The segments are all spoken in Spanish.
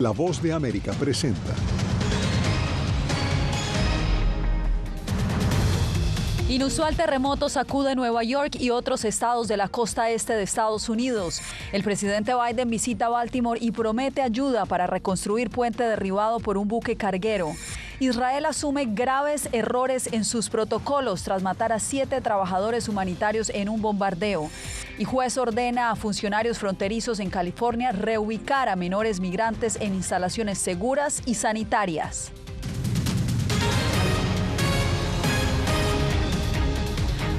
La Voz de América presenta. Inusual terremoto sacude Nueva York y otros estados de la costa este de Estados Unidos. El presidente Biden visita Baltimore y promete ayuda para reconstruir puente derribado por un buque carguero. Israel asume graves errores en sus protocolos tras matar a 7 trabajadores humanitarios en un bombardeo. Y juez ordena a funcionarios fronterizos en California reubicar a menores migrantes en instalaciones seguras y sanitarias.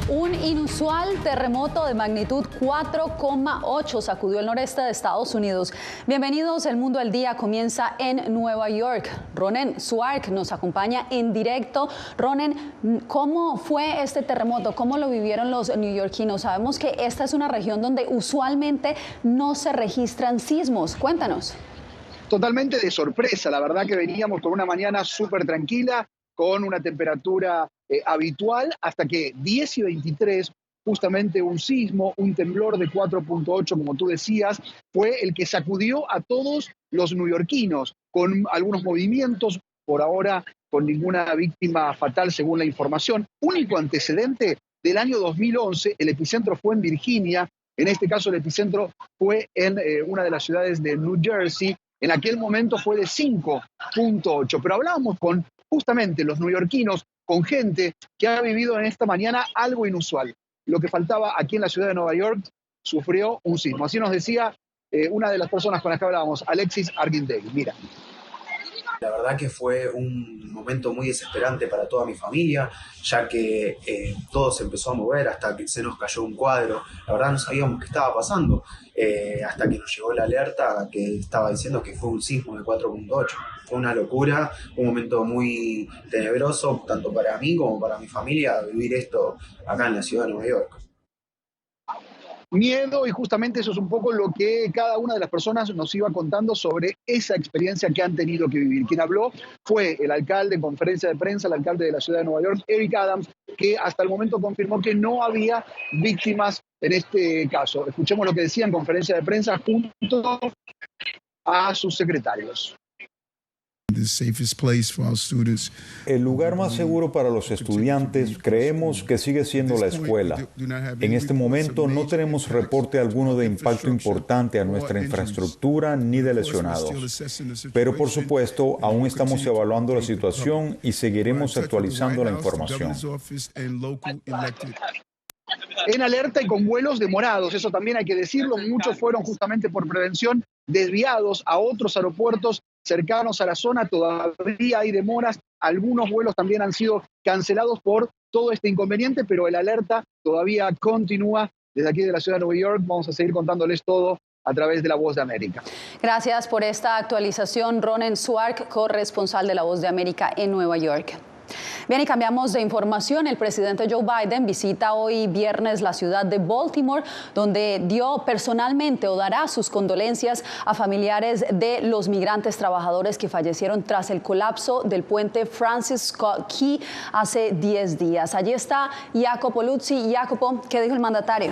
Un inusual terremoto de magnitud 4,8 sacudió el noreste de Estados Unidos. Bienvenidos, El Mundo al Día comienza en Nueva York. Ronen Suark nos acompaña en directo. Ronen, ¿cómo fue este terremoto? ¿Cómo lo vivieron los neoyorquinos? Sabemos que esta es una región donde usualmente no se registran sismos. Cuéntanos. Totalmente de sorpresa, la verdad que veníamos con una mañana súper tranquila, con una temperatura habitual, hasta que 10:23, justamente un sismo, un temblor de 4,8, como tú decías, fue el que sacudió a todos los neoyorquinos, con algunos movimientos, por ahora con ninguna víctima fatal según la información. Único antecedente del año 2011, el epicentro fue en Virginia, en este caso el epicentro fue en una de las ciudades de New Jersey. En aquel momento fue de 5,8, pero hablábamos con justamente los neoyorquinos, con gente que ha vivido en esta mañana algo inusual. Lo que faltaba aquí en la ciudad de Nueva York sufrió un sismo. Así nos decía una de las personas con las que hablábamos, Alexis Argindegui. Mira. La verdad que fue un momento muy desesperante para toda mi familia, ya que todo se empezó a mover hasta que se nos cayó un cuadro. La verdad no sabíamos qué estaba pasando, hasta que nos llegó la alerta que estaba diciendo que fue un sismo de 4,8. Fue una locura, un momento muy tenebroso, tanto para mí como para mi familia, vivir esto acá en la ciudad de Nueva York. Miedo, y justamente eso es un poco lo que cada una de las personas nos iba contando sobre esa experiencia que han tenido que vivir. Quien habló fue el alcalde en conferencia de prensa, el alcalde de la ciudad de Nueva York, Eric Adams, que hasta el momento confirmó que no había víctimas en este caso. Escuchemos lo que decía en conferencia de prensa junto a sus secretarios. El lugar más seguro para los estudiantes creemos que sigue siendo la escuela. En este momento no tenemos reporte alguno de impacto importante a nuestra infraestructura ni de lesionados. Pero por supuesto, aún estamos evaluando la situación y seguiremos actualizando la información. En alerta y con vuelos demorados, eso también hay que decirlo, muchos fueron justamente por prevención desviados a otros aeropuertos cercanos a la zona. Todavía hay demoras, algunos vuelos también han sido cancelados por todo este inconveniente, pero el alerta todavía continúa. Desde aquí de la ciudad de Nueva York vamos a seguir contándoles todo a través de La Voz de América. Gracias por esta actualización, Ronen Suark, corresponsal de La Voz de América en Nueva York. Bien, y cambiamos de información. El presidente Joe Biden visita hoy viernes la ciudad de Baltimore, donde dio personalmente o dará sus condolencias a familiares de los migrantes trabajadores que fallecieron tras el colapso del puente Francis Scott Key hace 10 días. Allí está Jacopo Luzzi. Jacopo, ¿qué dijo el mandatario?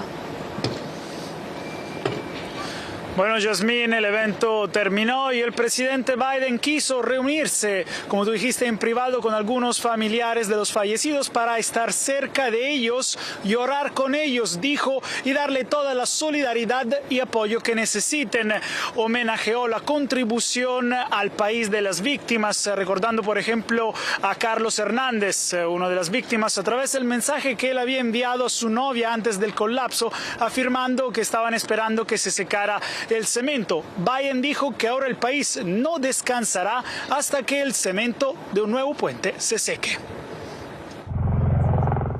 Bueno, Yasmín, el evento terminó y el presidente Biden quiso reunirse, como tú dijiste, en privado con algunos familiares de los fallecidos para estar cerca de ellos, llorar con ellos, dijo, y darle toda la solidaridad y apoyo que necesiten. Homenajeó la contribución al país de las víctimas, recordando, por ejemplo, a Carlos Hernández, una de las víctimas, a través del mensaje que él había enviado a su novia antes del colapso, afirmando que estaban esperando que se secara el cemento. Biden dijo que ahora el país no descansará hasta que el cemento de un nuevo puente se seque.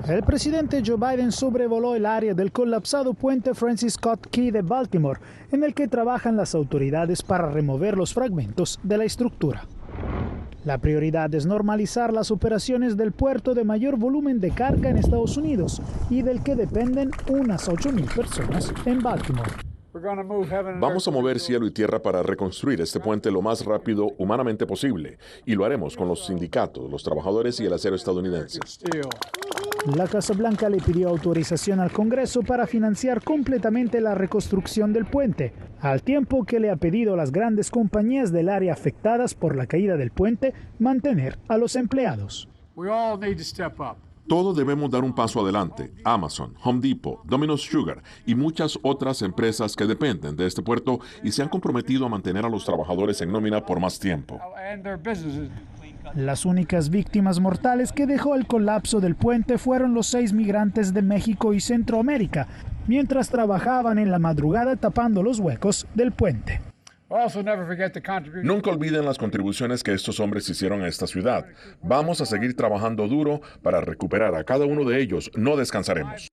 El presidente Joe Biden sobrevoló el área del colapsado puente Francis Scott Key de Baltimore, en el que trabajan las autoridades para remover los fragmentos de la estructura. La prioridad es normalizar las operaciones del puerto de mayor volumen de carga en Estados Unidos y del que dependen unas 8,000 personas en Baltimore. Vamos a mover cielo y tierra para reconstruir este puente lo más rápido humanamente posible, y lo haremos con los sindicatos, los trabajadores y el acero estadounidense. La Casa Blanca le pidió autorización al Congreso para financiar completamente la reconstrucción del puente, al tiempo que le ha pedido a las grandes compañías del área afectadas por la caída del puente mantener a los empleados. Todos debemos dar un paso adelante. Amazon, Home Depot, Domino's Sugar y muchas otras empresas que dependen de este puerto y se han comprometido a mantener a los trabajadores en nómina por más tiempo. Las únicas víctimas mortales que dejó el colapso del puente fueron los 6 migrantes de México y Centroamérica, mientras trabajaban en la madrugada tapando los huecos del puente. Nunca olviden las contribuciones que estos hombres hicieron a esta ciudad. Vamos a seguir trabajando duro para recuperar a cada uno de ellos. No descansaremos.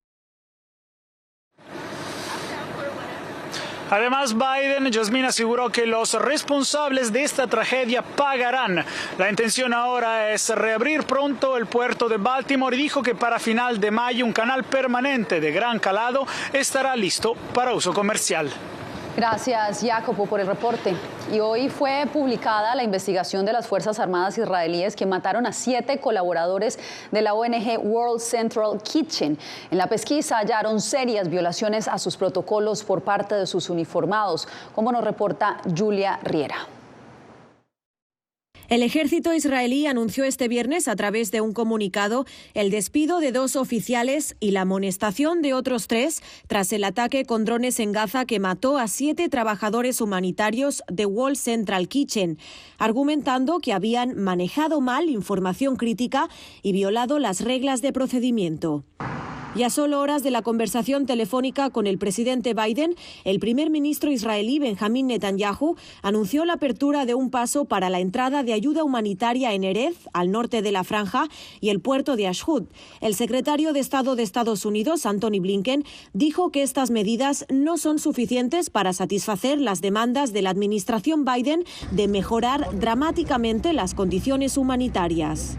Además, Biden, Yasmín, aseguró que los responsables de esta tragedia pagarán. La intención ahora es reabrir pronto el puerto de Baltimore y dijo que para final de mayo un canal permanente de gran calado estará listo para uso comercial. Gracias, Jacopo, por el reporte. Y hoy fue publicada la investigación de las Fuerzas Armadas israelíes que mataron a 7 colaboradores de la ONG World Central Kitchen. En la pesquisa hallaron serias violaciones a sus protocolos por parte de sus uniformados, como nos reporta Julia Riera. El ejército israelí anunció este viernes a través de un comunicado el despido de 2 oficiales y la amonestación de otros 3 tras el ataque con drones en Gaza que mató a 7 trabajadores humanitarios de World Central Kitchen, argumentando que habían manejado mal información crítica y violado las reglas de procedimiento. Y a solo horas de la conversación telefónica con el presidente Biden, el primer ministro israelí Benjamín Netanyahu anunció la apertura de un paso para la entrada de ayuda humanitaria en Erez, al norte de la franja, y el puerto de Ashdod. El secretario de Estado de Estados Unidos, Antony Blinken, dijo que estas medidas no son suficientes para satisfacer las demandas de la administración Biden de mejorar dramáticamente las condiciones humanitarias.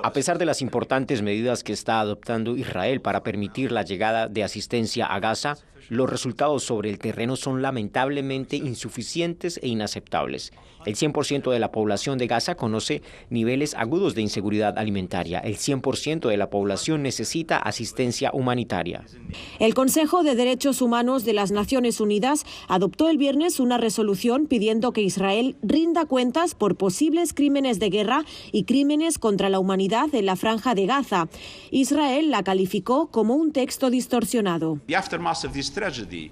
A pesar de las importantes medidas que está adoptando Israel para permitir la llegada de asistencia a Gaza, los resultados sobre el terreno son lamentablemente insuficientes e inaceptables. El 100% de la población de Gaza conoce niveles agudos de inseguridad alimentaria. El 100% de la población necesita asistencia humanitaria. El Consejo de Derechos Humanos de las Naciones Unidas adoptó el viernes una resolución pidiendo que Israel rinda cuentas por posibles crímenes de guerra y crímenes contra la humanidad en la franja de Gaza. Israel la calificó como un texto distorsionado.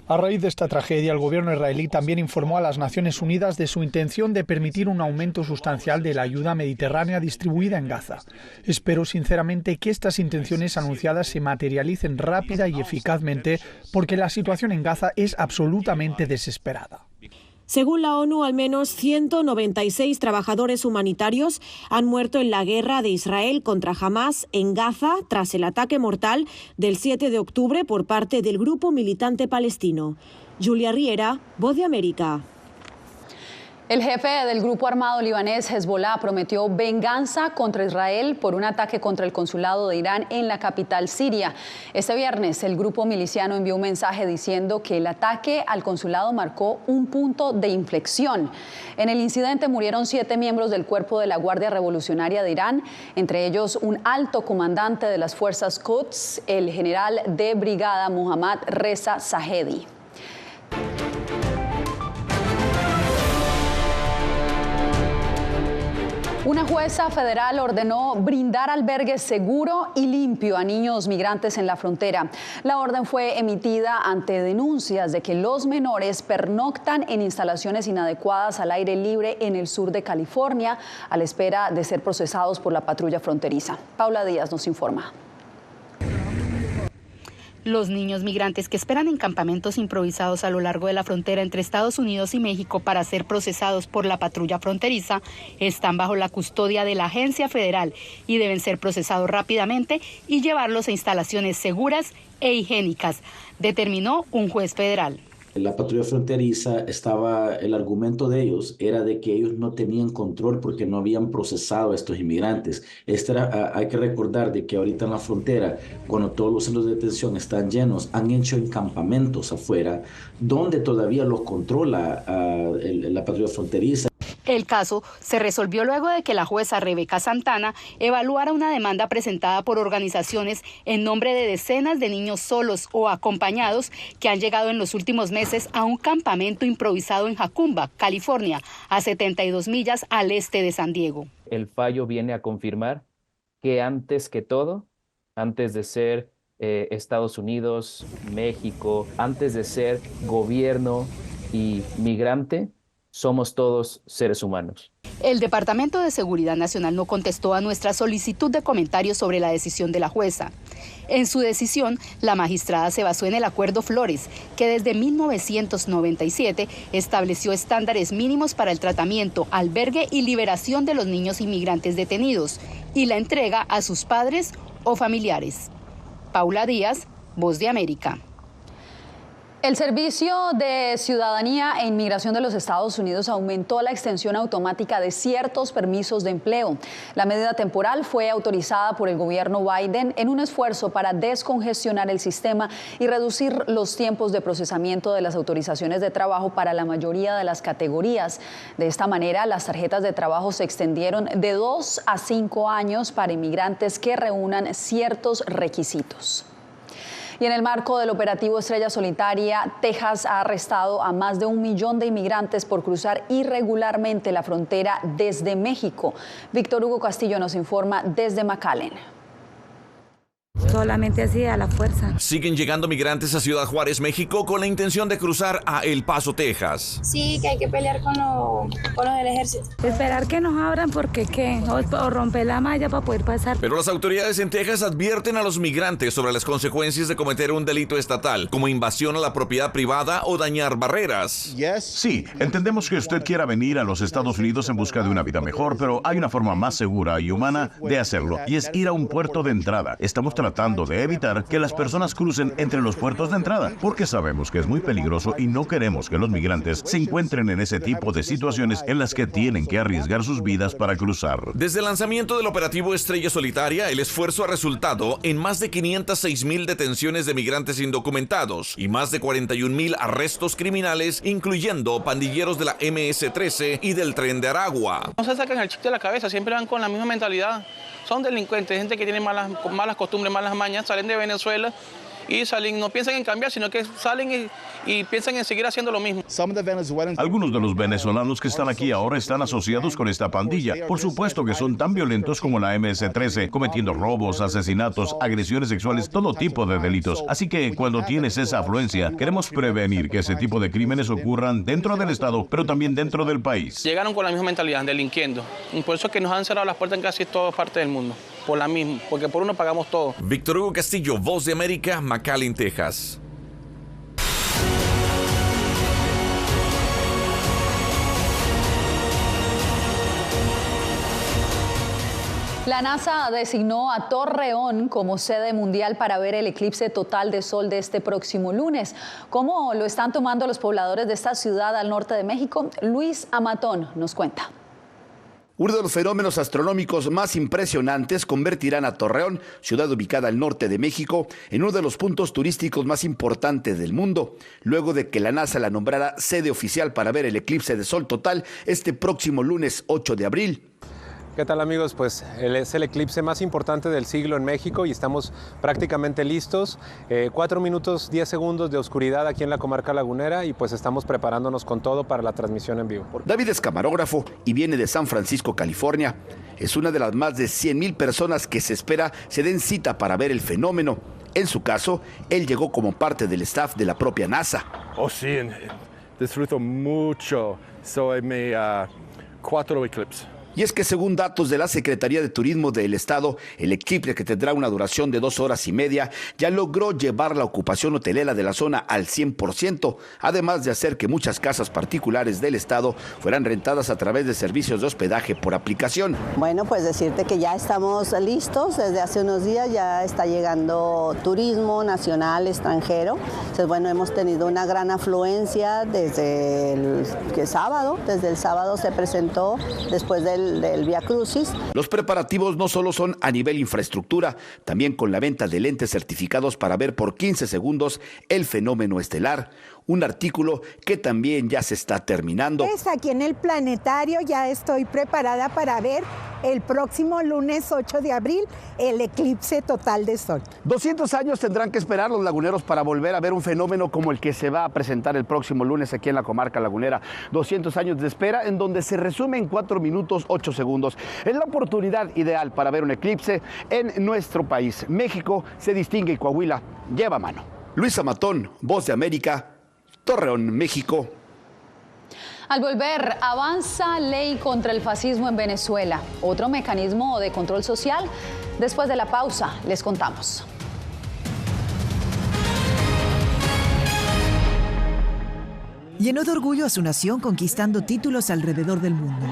A raíz de esta tragedia, el gobierno israelí también informó a las Naciones Unidas de su intención de permitir un aumento sustancial de la ayuda mediterránea distribuida en Gaza. Espero sinceramente que estas intenciones anunciadas se materialicen rápida y eficazmente porque la situación en Gaza es absolutamente desesperada. Según la ONU, al menos 196 trabajadores humanitarios han muerto en la guerra de Israel contra Hamás en Gaza tras el ataque mortal del 7 de octubre por parte del grupo militante palestino. Julia Riera, Voz de América. El jefe del grupo armado libanés Hezbollah prometió venganza contra Israel por un ataque contra el consulado de Irán en la capital siria. Este viernes el grupo miliciano envió un mensaje diciendo que el ataque al consulado marcó un punto de inflexión. En el incidente murieron 7 miembros del cuerpo de la Guardia Revolucionaria de Irán, entre ellos un alto comandante de las fuerzas Quds, el general de brigada Mohammad Reza Zahedi. Una jueza federal ordenó brindar albergue seguro y limpio a niños migrantes en la frontera. La orden fue emitida ante denuncias de que los menores pernoctan en instalaciones inadecuadas al aire libre en el sur de California, a la espera de ser procesados por la patrulla fronteriza. Paula Díaz nos informa. Los niños migrantes que esperan en campamentos improvisados a lo largo de la frontera entre Estados Unidos y México para ser procesados por la patrulla fronteriza están bajo la custodia de la agencia federal y deben ser procesados rápidamente y llevarlos a instalaciones seguras e higiénicas, determinó un juez federal. La patrulla fronteriza el argumento de ellos era de que ellos no tenían control porque no habían procesado a estos inmigrantes. Hay que recordar de que ahorita en la frontera, cuando todos los centros de detención están llenos, han hecho campamentos afuera donde todavía los controla la patrulla fronteriza. El caso se resolvió luego de que la jueza Rebeca Santana evaluara una demanda presentada por organizaciones en nombre de decenas de niños solos o acompañados que han llegado en los últimos meses a un campamento improvisado en Jacumba, California, a 72 millas al este de San Diego. El fallo viene a confirmar que antes que todo, antes de ser Estados Unidos, México, antes de ser gobierno y migrante, somos todos seres humanos. El Departamento de Seguridad Nacional no contestó a nuestra solicitud de comentarios sobre la decisión de la jueza. En su decisión, la magistrada se basó en el Acuerdo Flores, que desde 1997 estableció estándares mínimos para el tratamiento, albergue y liberación de los niños inmigrantes detenidos y la entrega a sus padres o familiares. Paula Díaz, Voz de América. El Servicio de Ciudadanía e Inmigración de los Estados Unidos aumentó la extensión automática de ciertos permisos de empleo. La medida temporal fue autorizada por el gobierno Biden en un esfuerzo para descongestionar el sistema y reducir los tiempos de procesamiento de las autorizaciones de trabajo para la mayoría de las categorías. De esta manera, las tarjetas de trabajo se extendieron de 2 a 5 años para inmigrantes que reúnan ciertos requisitos. Y en el marco del operativo Estrella Solitaria, Texas ha arrestado a más de 1 millón de inmigrantes por cruzar irregularmente la frontera desde México. Víctor Hugo Castillo nos informa desde McAllen. Solamente así, a la fuerza. Siguen llegando migrantes a Ciudad Juárez, México, con la intención de cruzar a El Paso, Texas. Sí, que hay que pelear con los del ejército. Esperar que nos abran porque ¿qué? O romper la malla para poder pasar. Pero las autoridades en Texas advierten a los migrantes sobre las consecuencias de cometer un delito estatal, como invasión a la propiedad privada o dañar barreras. Sí, entendemos que usted quiera venir a los Estados Unidos en busca de una vida mejor, pero hay una forma más segura y humana de hacerlo, y es ir a un puerto de entrada. Estamos tratando de evitar que las personas crucen entre los puertos de entrada, porque sabemos que es muy peligroso y no queremos que los migrantes se encuentren en ese tipo de situaciones en las que tienen que arriesgar sus vidas para cruzar. Desde el lanzamiento del operativo Estrella Solitaria, el esfuerzo ha resultado en más de 506,000 detenciones de migrantes indocumentados y más de 41,000 arrestos criminales, incluyendo pandilleros de la MS-13 y del Tren de Aragua. No se sacan el chip de la cabeza, siempre van con la misma mentalidad. Son delincuentes, gente que tiene malas costumbres, malas mañas, salen de Venezuela y salen, no piensan en cambiar, sino que salen y piensan en seguir haciendo lo mismo. Algunos de los venezolanos que están aquí ahora están asociados con esta pandilla. Por supuesto que son tan violentos como la MS-13, cometiendo robos, asesinatos, agresiones sexuales, todo tipo de delitos. Así que cuando tienes esa afluencia, queremos prevenir que ese tipo de crímenes ocurran dentro del Estado, pero también dentro del país. Llegaron con la misma mentalidad, delinquiendo. Y por eso es que nos han cerrado las puertas en casi todas partes del mundo. Por la misma, porque por uno pagamos todo. Víctor Hugo Castillo, Voz de América, McAllen, Texas. La NASA designó a Torreón como sede mundial para ver el eclipse total de sol de este próximo lunes. ¿Cómo lo están tomando los pobladores de esta ciudad al norte de México? Luis Amatón nos cuenta. Uno de los fenómenos astronómicos más impresionantes convertirán a Torreón, ciudad ubicada al norte de México, en uno de los puntos turísticos más importantes del mundo, luego de que la NASA la nombrara sede oficial para ver el eclipse de sol total este próximo lunes 8 de abril. ¿Qué tal, amigos? Pues es el eclipse más importante del siglo en México y estamos prácticamente listos. 4 minutos 10 segundos de oscuridad aquí en la comarca lagunera y pues estamos preparándonos con todo para la transmisión en vivo. David es camarógrafo y viene de San Francisco, California. Es una de las más de 100,000 personas que se espera se den cita para ver el fenómeno. En su caso, él llegó como parte del staff de la propia NASA. Oh, sí, disfruto mucho. Soy mi 4 eclipses. Y es que según datos de la Secretaría de Turismo del Estado, el eclipse, que tendrá una duración de 2 horas y media, ya logró llevar la ocupación hotelera de la zona al 100%, además de hacer que muchas casas particulares del Estado fueran rentadas a través de servicios de hospedaje por aplicación. Bueno, pues decirte que ya estamos listos, desde hace unos días ya está llegando turismo nacional, extranjero. Entonces, bueno, hemos tenido una gran afluencia desde el sábado se presentó después del Vía Crucis. Los preparativos no solo son a nivel infraestructura, también con la venta de lentes certificados para ver por 15 segundos el fenómeno estelar. un artículo que también ya se está terminando. Aquí en el planetario ya estoy preparada para ver el próximo lunes 8 de abril el eclipse total de sol. 200 años tendrán que esperar los laguneros para volver a ver un fenómeno como el que se va a presentar el próximo lunes aquí en la comarca lagunera. 200 años de espera en donde se resume en 4 minutos 8 segundos. Es la oportunidad ideal para ver un eclipse en nuestro país. México se distingue y Coahuila lleva mano. Luisa Matón, Voz de América, Torreón, México. Al volver, avanza ley contra el fascismo en Venezuela. Otro mecanismo de control social. Después de la pausa, les contamos. Llenó de orgullo a su nación conquistando títulos alrededor del mundo.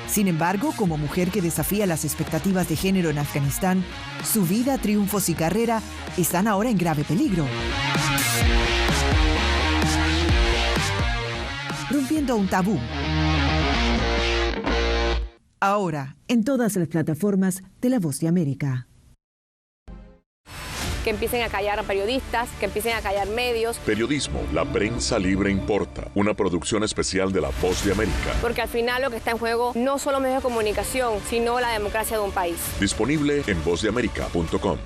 Sin embargo, como mujer que desafía las expectativas de género en Afganistán, su vida, triunfos y carrera están ahora en grave peligro. Rompiendo un tabú. Ahora, en todas las plataformas de La Voz de América. Que empiecen a callar a periodistas, que empiecen a callar medios. Periodismo, la prensa libre importa. Una producción especial de La Voz de América. Porque al final lo que está en juego no solo medios de comunicación, sino la democracia de un país. Disponible en vozdeamerica.com.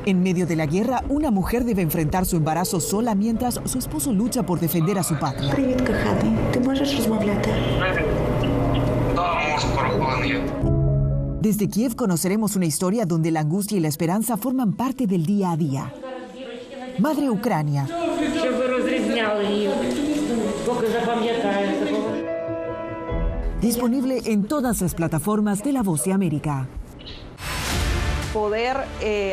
En medio de la guerra, una mujer debe enfrentar su embarazo sola mientras su esposo lucha por defender a su patria. Привіт, коханий. Ти можеш розмовляти? Desde Kiev conoceremos una historia donde la angustia y la esperanza forman parte del día a día. Madre Ucrania. Disponible en todas las plataformas de La Voz de América. Poder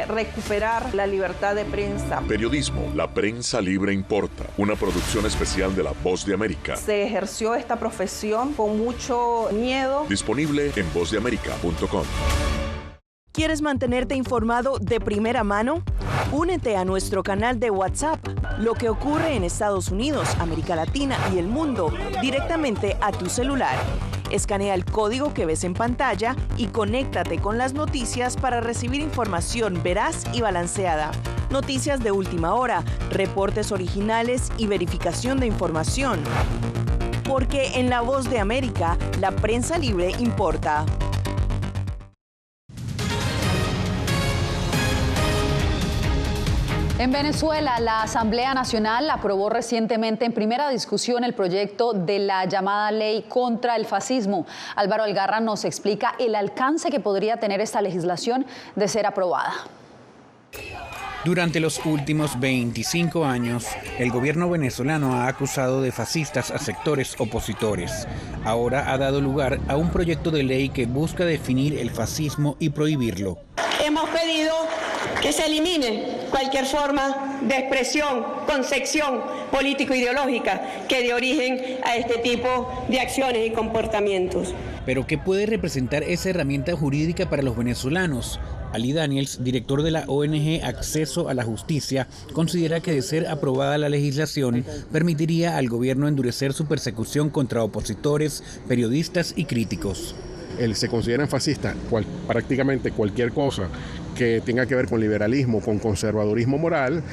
recuperar la libertad de prensa. Periodismo, la prensa libre importa. Una producción especial de La Voz de América. Se ejerció esta profesión con mucho miedo. Disponible en vozdeamerica.com. ¿Quieres mantenerte informado de primera mano? Únete a nuestro canal de WhatsApp. Lo que ocurre en Estados Unidos, América Latina y el mundo directamente a tu celular. Escanea el código que ves en pantalla y conéctate con las noticias para recibir información veraz y balanceada. Noticias de última hora, reportes originales y verificación de información. Porque en La Voz de América, la prensa libre importa. En Venezuela, la Asamblea Nacional aprobó recientemente en primera discusión el proyecto de la llamada ley contra el fascismo. Álvaro Algarra nos explica el alcance que podría tener esta legislación de ser aprobada. Durante los últimos 25 años, el gobierno venezolano ha acusado de fascistas a sectores opositores. Ahora ha dado lugar a un proyecto de ley que busca definir el fascismo y prohibirlo. Hemos pedido que se elimine cualquier forma de expresión, concepción político-ideológica que dé origen a este tipo de acciones y comportamientos. Pero ¿qué puede representar esa herramienta jurídica para los venezolanos? Ali Daniels, director de la ONG Acceso a la Justicia, considera que de ser aprobada la legislación, permitiría al gobierno endurecer su persecución contra opositores, periodistas y críticos. Se consideran fascistas prácticamente cualquier cosa que tenga que ver con liberalismo, con conservadurismo moral.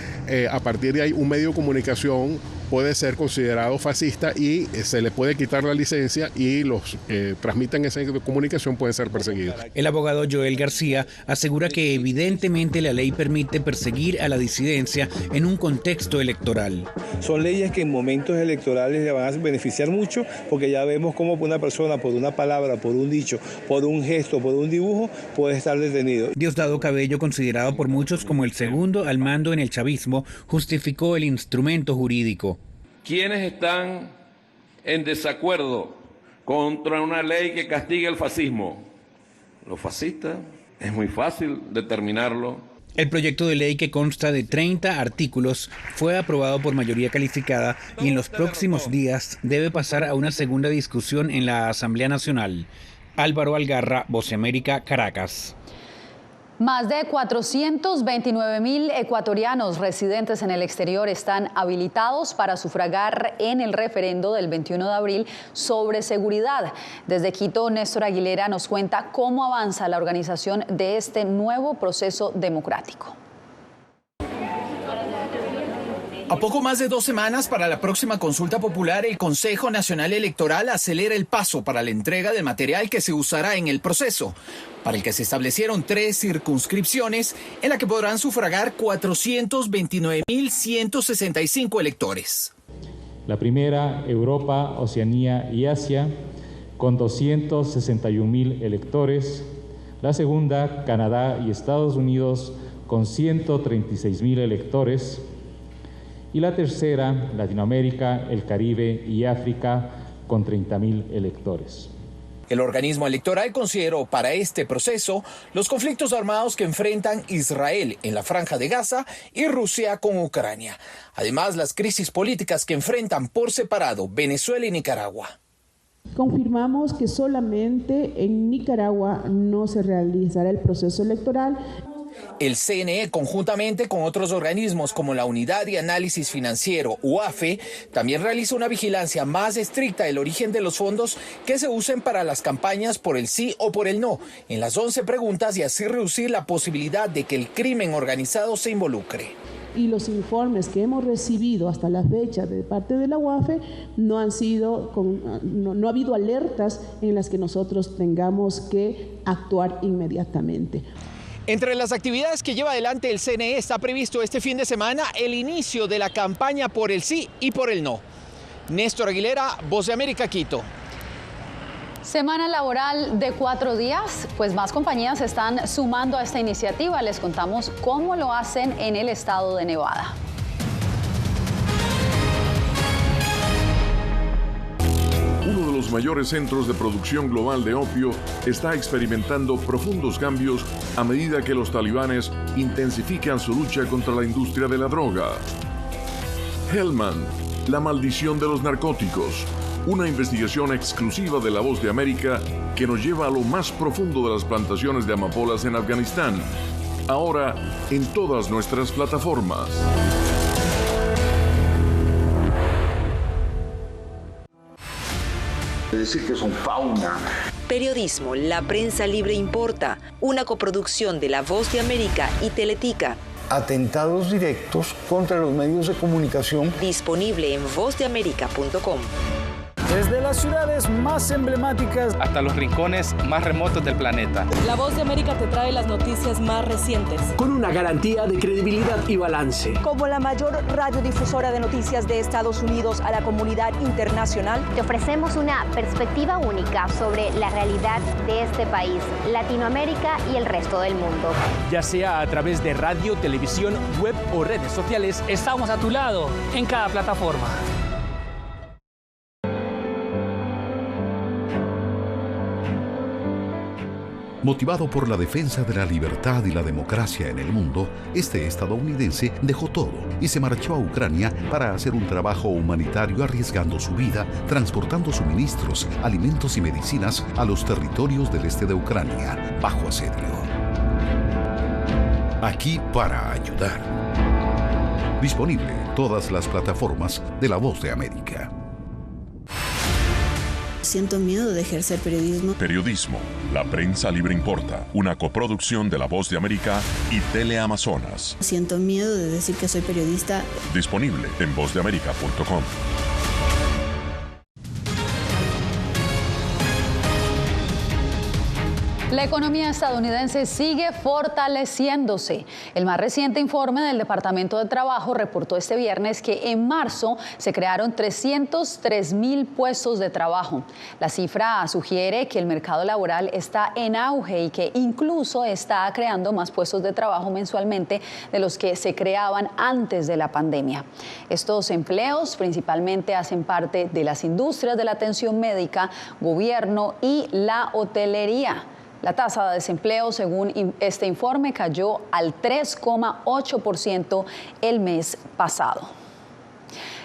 A partir de ahí, un medio de comunicación puede ser considerado fascista y se le puede quitar la licencia y los transmiten esa comunicación pueden ser perseguidos. El abogado Joel García asegura que evidentemente la ley permite perseguir a la disidencia en un contexto electoral. Son leyes que en momentos electorales le van a beneficiar mucho porque ya vemos cómo una persona por una palabra, por un dicho, por un gesto, por un dibujo puede estar detenido. Diosdado Cabello, considerado por muchos como el segundo al mando en el chavismo, justificó el instrumento jurídico. ¿Quiénes están en desacuerdo contra una ley que castiga el fascismo? Los fascistas, es muy fácil determinarlo. El proyecto de ley, que consta de 30 artículos, fue aprobado por mayoría calificada y en los próximos días debe pasar a una segunda discusión en la Asamblea Nacional. Álvaro Algarra, Voz de América, Caracas. Más de 429.000 ecuatorianos residentes en el exterior están habilitados para sufragar en el referendo del 21 de abril sobre seguridad. Desde Quito, Néstor Aguilera nos cuenta cómo avanza la organización de este nuevo proceso democrático. A poco más de 2 semanas para la próxima consulta popular, el Consejo Nacional Electoral acelera el paso para la entrega del material que se usará en el proceso, para el que se establecieron 3 circunscripciones en la que podrán sufragar 429.165 electores. La primera, Europa, Oceanía y Asia, con 261.000 electores. La segunda, Canadá y Estados Unidos, con 136.000 electores. Y la tercera, Latinoamérica, el Caribe y África, con 30.000 electores. El organismo electoral consideró para este proceso los conflictos armados que enfrentan Israel en la Franja de Gaza y Rusia con Ucrania. Además, las crisis políticas que enfrentan por separado Venezuela y Nicaragua. Confirmamos que solamente en Nicaragua no se realizará el proceso electoral. El CNE, conjuntamente con otros organismos como la Unidad de Análisis Financiero, UAFE, también realiza una vigilancia más estricta del origen de los fondos que se usen para las campañas por el sí o por el no, en las 11 preguntas, y así reducir la posibilidad de que el crimen organizado se involucre. Y los informes que hemos recibido hasta la fecha de parte de la UAFE no ha habido alertas en las que nosotros tengamos que actuar inmediatamente. Entre las actividades que lleva adelante el CNE está previsto este fin de semana el inicio de la campaña por el sí y por el no. Néstor Aguilera, Voz de América, Quito. Semana laboral de 4 días, pues más compañías se están sumando a esta iniciativa. Les contamos cómo lo hacen en el estado de Nevada. Uno de los mayores centros de producción global de opio está experimentando profundos cambios a medida que los talibanes intensifican su lucha contra la industria de la droga. Hellman, la maldición de los narcóticos, una investigación exclusiva de La Voz de América que nos lleva a lo más profundo de las plantaciones de amapolas en Afganistán. Ahora en todas nuestras plataformas. Decir que son fauna. Periodismo, la prensa libre importa, una coproducción de La Voz de América y Teletica. Atentados directos contra los medios de comunicación. Disponible en vozdeamerica.com. Desde las ciudades más emblemáticas hasta los rincones más remotos del planeta. La Voz de América te trae las noticias más recientes. Con una garantía de credibilidad y balance. Como la mayor radiodifusora de noticias de Estados Unidos a la comunidad internacional, te ofrecemos una perspectiva única sobre la realidad de este país, Latinoamérica y el resto del mundo. Ya sea a través de radio, televisión, web o redes sociales, estamos a tu lado en cada plataforma. Motivado por la defensa de la libertad y la democracia en el mundo, este estadounidense dejó todo y se marchó a Ucrania para hacer un trabajo humanitario arriesgando su vida, transportando suministros, alimentos y medicinas a los territorios del este de Ucrania, bajo asedio. Aquí para ayudar. Disponible en todas las plataformas de La Voz de América. Siento miedo de ejercer periodismo. Periodismo, la prensa libre importa, una coproducción de La Voz de América y Teleamazonas. Siento miedo de decir que soy periodista. Disponible en vozdeamerica.com. La economía estadounidense sigue fortaleciéndose. El más reciente informe del Departamento de Trabajo reportó este viernes que en marzo se crearon 303.000 puestos de trabajo. La cifra sugiere que el mercado laboral está en auge y que incluso está creando más puestos de trabajo mensualmente de los que se creaban antes de la pandemia. Estos empleos principalmente hacen parte de las industrias de la atención médica, gobierno y la hotelería. La tasa de desempleo, según este informe, cayó al 3,8% el mes pasado.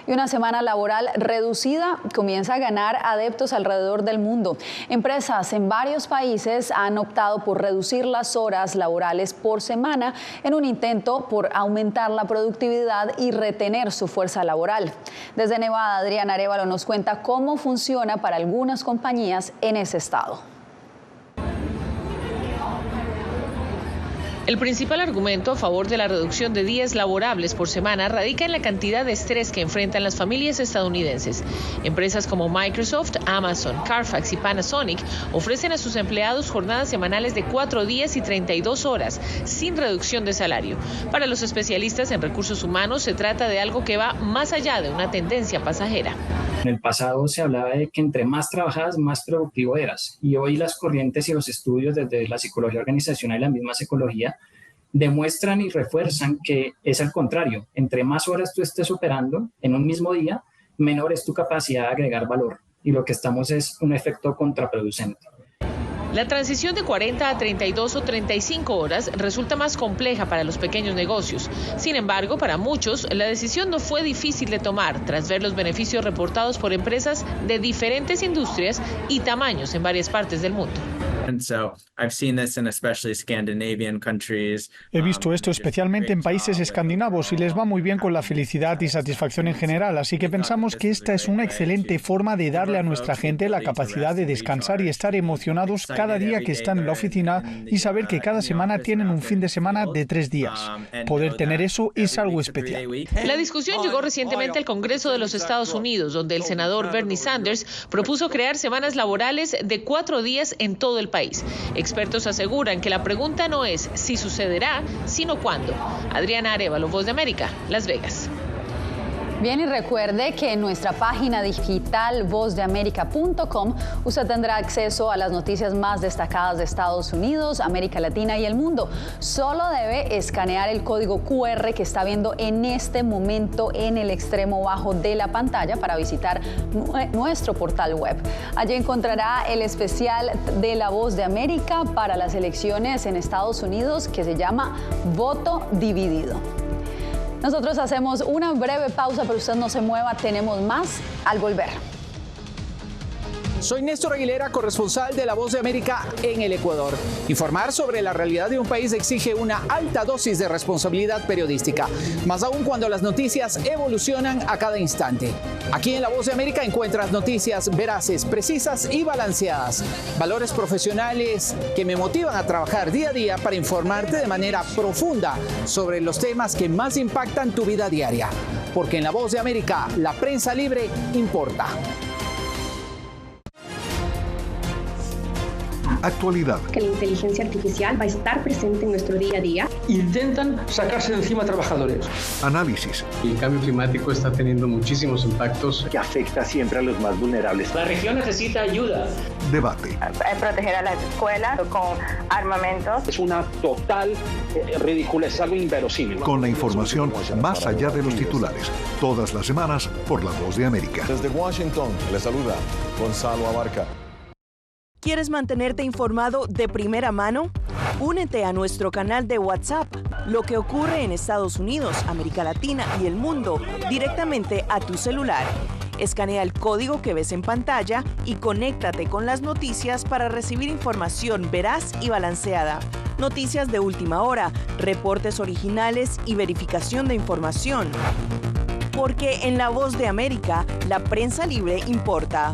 Y una semana laboral reducida comienza a ganar adeptos alrededor del mundo. Empresas en varios países han optado por reducir las horas laborales por semana en un intento por aumentar la productividad y retener su fuerza laboral. Desde Nevada, Adriana Arévalo nos cuenta cómo funciona para algunas compañías en ese estado. El principal argumento a favor de la reducción de días laborables por semana radica en la cantidad de estrés que enfrentan las familias estadounidenses. Empresas como Microsoft, Amazon, Carfax y Panasonic ofrecen a sus empleados jornadas semanales de 4 días y 32 horas, sin reducción de salario. Para los especialistas en recursos humanos, se trata de algo que va más allá de una tendencia pasajera. En el pasado se hablaba de que entre más trabajabas, más productivo eras. Y hoy las corrientes y los estudios desde la psicología organizacional y la misma psicología demuestran y refuerzan que es al contrario. Entre más horas tú estés operando en un mismo día, menor es tu capacidad de agregar valor. Y lo que estamos es un efecto contraproducente. La transición de 40 a 32 o 35 horas resulta más compleja para los pequeños negocios. Sin embargo, para muchos, la decisión no fue difícil de tomar tras ver los beneficios reportados por empresas de diferentes industrias y tamaños en varias partes del mundo. He visto esto especialmente en países escandinavos y les va muy bien con la felicidad y satisfacción en general, así que pensamos que esta es una excelente forma de darle a nuestra gente la capacidad de descansar y estar emocionados cada día que están en la oficina y saber que cada semana tienen un fin de semana de 3 días. Poder tener eso es algo especial. La discusión llegó recientemente al Congreso de los Estados Unidos, donde el senador Bernie Sanders propuso crear semanas laborales de 4 días en todo el país. Expertos aseguran que la pregunta no es si sucederá, sino cuándo. Adriana Arévalo, Voz de América, Las Vegas. Bien, y recuerde que en nuestra página digital vozdeamerica.com usted tendrá acceso a las noticias más destacadas de Estados Unidos, América Latina y el mundo. Solo debe escanear el código QR que está viendo en este momento en el extremo bajo de la pantalla para visitar nuestro portal web. Allí encontrará el especial de La Voz de América para las elecciones en Estados Unidos que se llama Voto Dividido. Nosotros hacemos una breve pausa, pero usted no se mueva, tenemos más al volver. Soy Néstor Aguilera, corresponsal de La Voz de América en el Ecuador. Informar sobre la realidad de un país exige una alta dosis de responsabilidad periodística, más aún cuando las noticias evolucionan a cada instante. Aquí en La Voz de América encuentras noticias veraces, precisas y balanceadas. Valores profesionales que me motivan a trabajar día a día para informarte de manera profunda sobre los temas que más impactan tu vida diaria. Porque en La Voz de América, la prensa libre importa. Actualidad. Que la inteligencia artificial va a estar presente en nuestro día a día. Intentan sacarse de encima a trabajadores. Análisis. El cambio climático está teniendo muchísimos impactos que afecta siempre a los más vulnerables. La región necesita ayuda. Debate. Proteger a las escuelas con armamentos. Es una total ridiculez, algo inverosímil. Con la información más allá de los titulares. Todas las semanas por La Voz de América. Desde Washington, le saluda Gonzalo Abarca. ¿Quieres mantenerte informado de primera mano? Únete a nuestro canal de WhatsApp. Lo que ocurre en Estados Unidos, América Latina y el mundo directamente a tu celular. Escanea el código que ves en pantalla y conéctate con las noticias para recibir información veraz y balanceada. Noticias de última hora, reportes originales y verificación de información. Porque en La Voz de América, la prensa libre importa.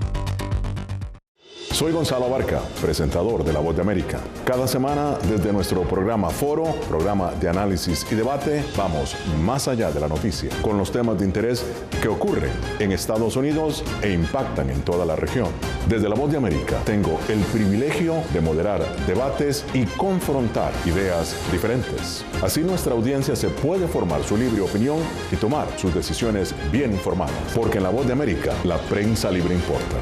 Soy Gonzalo Abarca, presentador de La Voz de América. Cada semana, desde nuestro programa Foro, programa de análisis y debate, vamos más allá de la noticia, con los temas de interés que ocurren en Estados Unidos e impactan en toda la región. Desde La Voz de América, tengo el privilegio de moderar debates y confrontar ideas diferentes. Así nuestra audiencia se puede formar su libre opinión y tomar sus decisiones bien informadas. Porque en La Voz de América, la prensa libre importa.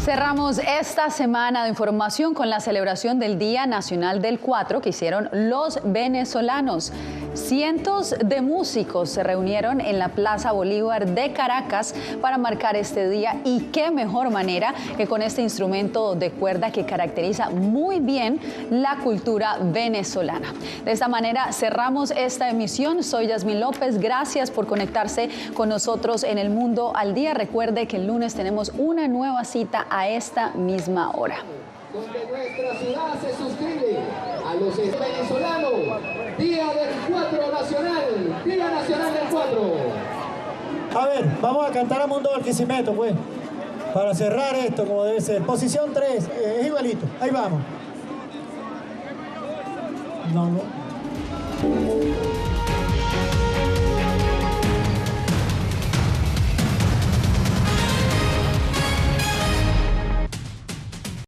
Cerramos esta semana de información con la celebración del Día Nacional del 4 que hicieron los venezolanos. Cientos de músicos se reunieron en la Plaza Bolívar de Caracas para marcar este día, y qué mejor manera que con este instrumento de cuerda que caracteriza muy bien la cultura venezolana. De esta manera cerramos esta emisión. Soy Yasmín López, gracias por conectarse con nosotros en El Mundo al Día. Recuerde que el lunes tenemos una nueva cita a esta misma hora. Donde nuestra ciudad se suscribe a los venezolanos. Día del 4 nacional, Día Nacional del 4. A ver, vamos a cantar a Mundo Barquisimeto, pues, para cerrar esto como debe ser. Posición 3, es igualito, ahí vamos. No.